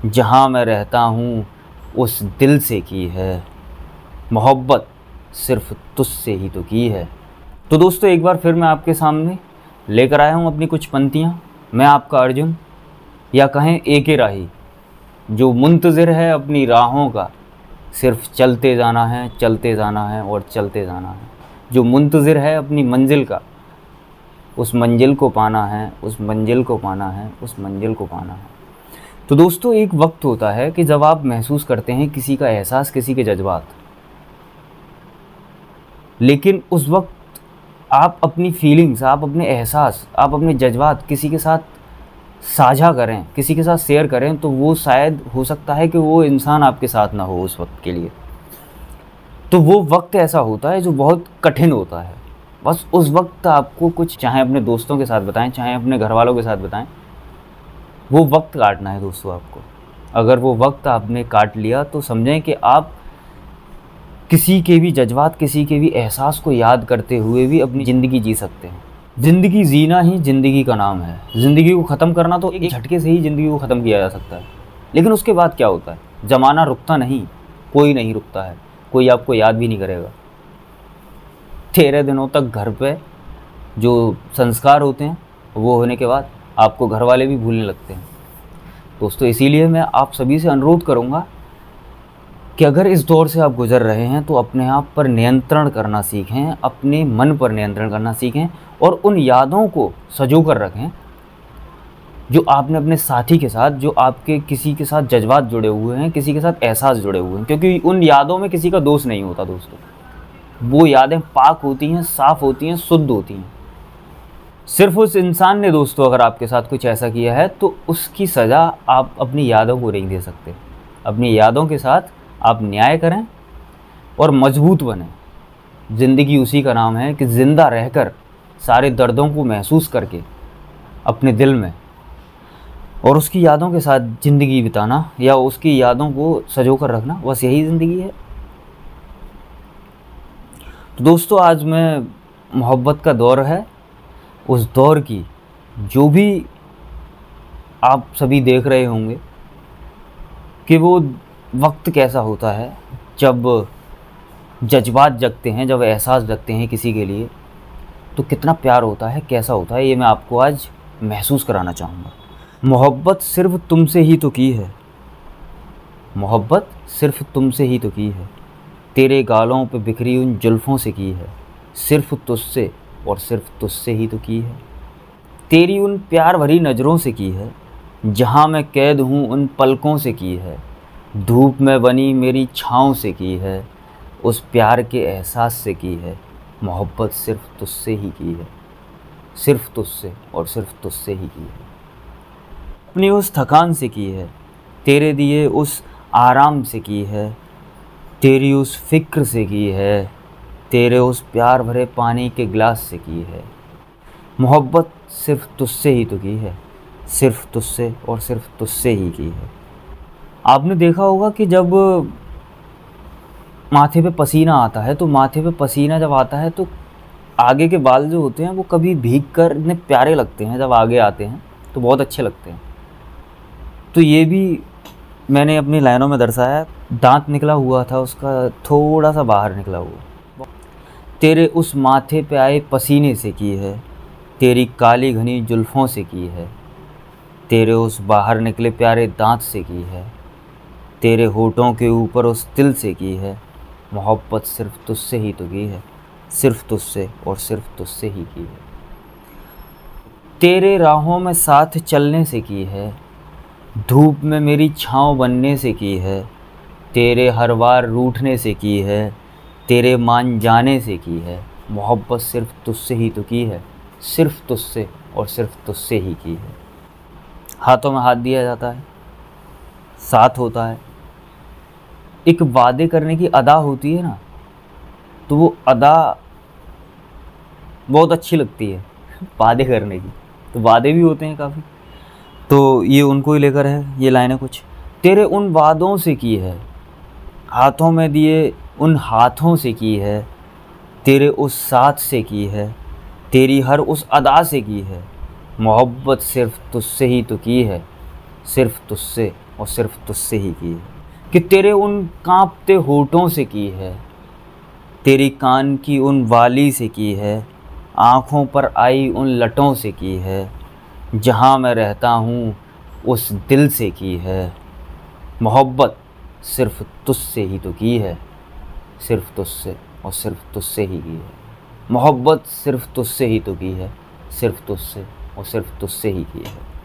जहाँ मैं रहता हूँ उस दिल से की है, मोहब्बत सिर्फ तुझसे ही तो की है। तो दोस्तों, एक बार फिर मैं आपके सामने लेकर आया हूँ अपनी कुछ पंक्तियाँ। मैं आपका अर्जुन, या कहें एक राही, जो मुंतज़िर है अपनी राहों का, सिर्फ चलते जाना है, चलते जाना है और चलते जाना है। जो मुंतज़िर है अपनी मंजिल का, उस मंजिल को पाना है, उस मंजिल को पाना है, उस मंजिल को पाना है। तो दोस्तों, एक वक्त होता है कि जब आप महसूस करते हैं किसी का एहसास, किसी के जज्बात, लेकिन उस वक्त आप अपनी फीलिंग्स, आप अपने एहसास, आप अपने जज्बात किसी के साथ साझा करें, किसी के साथ शेयर करें, तो वो शायद हो सकता है कि वो इंसान आपके साथ ना हो उस वक्त के लिए। तो वो वक्त ऐसा होता है जो बहुत कठिन होता है। बस उस वक्त आपको कुछ, चाहे अपने दोस्तों के साथ बताएं, चाहे अपने घर वालों के साथ बताएं, वो वक्त काटना है दोस्तों आपको। अगर वो वक्त आपने काट लिया तो समझें कि आप किसी के भी जज्बात, किसी के भी एहसास को याद करते हुए भी अपनी ज़िंदगी जी सकते हैं। ज़िंदगी जीना ही ज़िंदगी का नाम है। ज़िंदगी को ख़त्म करना तो एक झटके से ही ज़िंदगी को ख़त्म किया जा सकता है, लेकिन उसके बाद क्या होता है? ज़माना रुकता नहीं, कोई नहीं रुकता है, कोई आपको याद भी नहीं करेगा। 13 दिनों तक घर पे जो संस्कार होते हैं वो होने के बाद आपको घर वाले भी भूलने लगते हैं। दोस्तों, इसीलिए मैं आप सभी से अनुरोध करूँगा कि अगर इस दौर से आप गुज़र रहे हैं तो अपने आप पर नियंत्रण करना सीखें, अपने मन पर नियंत्रण करना सीखें और उन यादों को सँजो कर रखें जो आपने अपने साथी के साथ, जो आपके किसी के साथ जज्बात जुड़े हुए हैं, किसी के साथ एहसास जुड़े हुए हैं, क्योंकि उन यादों में किसी का दोष नहीं होता दोस्तों। वो यादें पाक होती हैं, साफ़ होती हैं, शुद्ध होती हैं। सिर्फ उस इंसान ने दोस्तों अगर आपके साथ कुछ ऐसा किया है तो उसकी सज़ा आप अपनी यादों को नहीं दे सकते। अपनी यादों के साथ आप न्याय करें और मजबूत बनें। ज़िंदगी उसी का नाम है कि ज़िंदा रहकर सारे दर्दों को महसूस करके अपने दिल में और उसकी यादों के साथ ज़िंदगी बिताना, या उसकी यादों को सँजो कर रखना, बस यही ज़िंदगी है। तो दोस्तों, आज मैं मोहब्बत का दौर है, उस दौर की जो भी आप सभी देख रहे होंगे कि वो वक्त कैसा होता है जब जज्बात जगते हैं, जब एहसास जगते हैं किसी के लिए, तो कितना प्यार होता है, कैसा होता है, ये मैं आपको आज महसूस कराना चाहूँगा। मोहब्बत सिर्फ तुमसे ही तो की है, मोहब्बत सिर्फ तुमसे ही तो की है, तेरे गालों पे बिखरी उन जुल्फ़ों से की है, सिर्फ तुझसे और सिर्फ तुझसे ही तो की है। तेरी उन प्यार भरी नज़रों से की है, जहाँ मैं कैद हूँ उन पलकों से की है, धूप में बनी मेरी छाँव से की है, उस प्यार के एहसास से की है। मोहब्बत सिर्फ तुझसे ही की है, सिर्फ तुझसे और सिर्फ तुझसे ही की है। अपनी उस थकान से की है, तेरे दिए उस आराम से की है, तेरी उस फ़िक्र से की है, तेरे उस प्यार भरे पानी के गिलास से की है। मोहब्बत सिर्फ तुझसे ही तो की है, सिर्फ तुझसे और सिर्फ तुझसे ही की है। आपने देखा होगा कि जब माथे पे पसीना आता है, तो माथे पे पसीना जब आता है तो आगे के बाल जो होते हैं वो कभी भीग कर इतने प्यारे लगते हैं, जब आगे आते हैं तो बहुत अच्छे लगते हैं। तो ये भी मैंने अपनी लाइनों में दर्शाया। दांत निकला हुआ था उसका, थोड़ा सा बाहर निकला हुआ। तेरे उस माथे पे आए पसीने से की है, तेरी काली घनी जुल्फ़ों से की है, तेरे उस बाहर निकले प्यारे दांत से की है, तेरे होठों के ऊपर उस तिल से की है। मोहब्बत सिर्फ तुझसे ही तो की है, सिर्फ तुझसे और सिर्फ तुझसे ही की है। तेरे राहों में साथ चलने से की है, धूप में मेरी छाँव बनने से की है, तेरे हर बार रूठने से की है, तेरे मान जाने से की है। मोहब्बत सिर्फ तुझसे ही तो की है, सिर्फ तुझसे और सिर्फ तुझसे ही की है। हाथों में हाथ दिया जाता है, साथ होता है, एक वादे करने की अदा होती है ना, तो वो अदा बहुत अच्छी लगती है वादे करने की। तो वादे भी होते हैं काफ़ी, तो ये उनको ही लेकर है ये लाइनें कुछ। तेरे उन वादों से की है, हाथों में दिए उन हाथों से की है, तेरे उस साथ से की है, तेरी हर उस अदा से की है। मोहब्बत सिर्फ तुझसे ही तो की है, सिर्फ तुझसे और सिर्फ तुझसे ही की है। कि तेरे उन कांपते होठों से की है, तेरी कान की उन वाली से की है, आँखों पर आई उन लटों से की है, जहाँ मैं रहता हूँ उस दिल से की है। मोहब्बत सिर्फ तुझसे ही तो की है, सिर्फ तुझसे और सिर्फ तुझसे ही की है। मोहब्बत सिर्फ तुझसे ही तो की है, सिर्फ तुझसे और सिर्फ तुझसे ही की है।